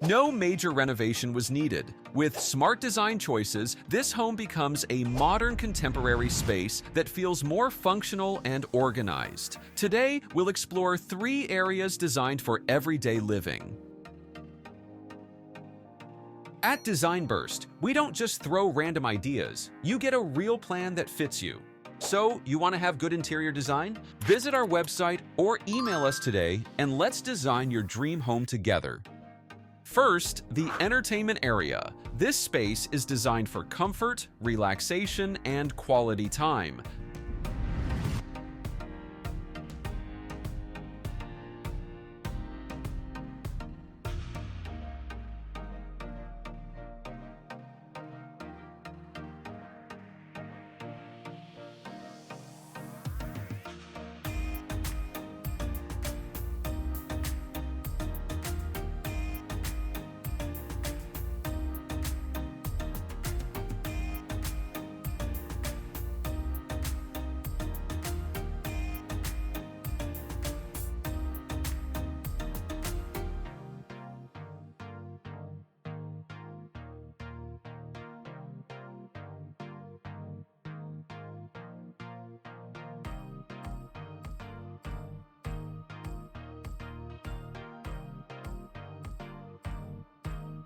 No major renovation was needed. With smart design choices, this home becomes a modern contemporary space that feels more functional and organized. Today, we'll explore 3 areas designed for everyday living. At Design Burst, we don't just throw random ideas. You get a real plan that fits you. So, you want to have good interior design? Visit our website or email us today and let's design your dream home together. First, the entertainment area. This space is designed for comfort, relaxation, and quality time.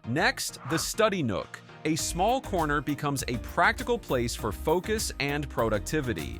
Next, the study nook. A small corner becomes a practical place for focus and productivity.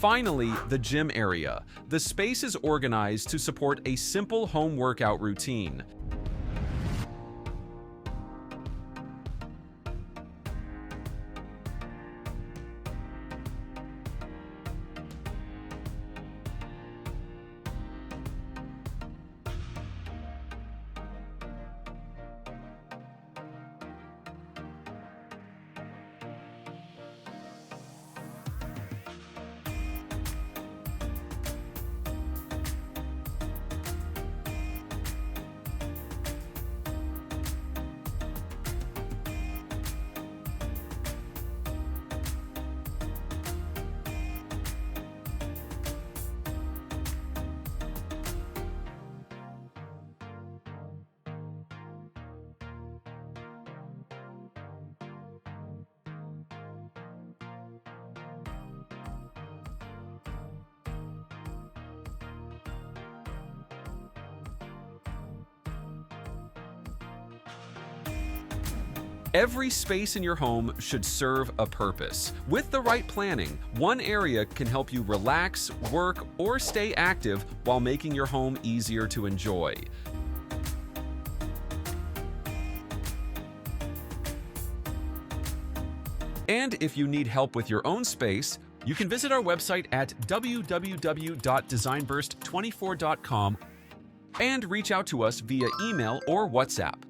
Finally, the gym area. The space is organized to support a simple home workout routine. Every space in your home should serve a purpose. With the right planning, one area can help you relax, work, or stay active while making your home easier to enjoy. And if you need help with your own space, you can visit our website at www.designburst24.com and reach out to us via email or WhatsApp.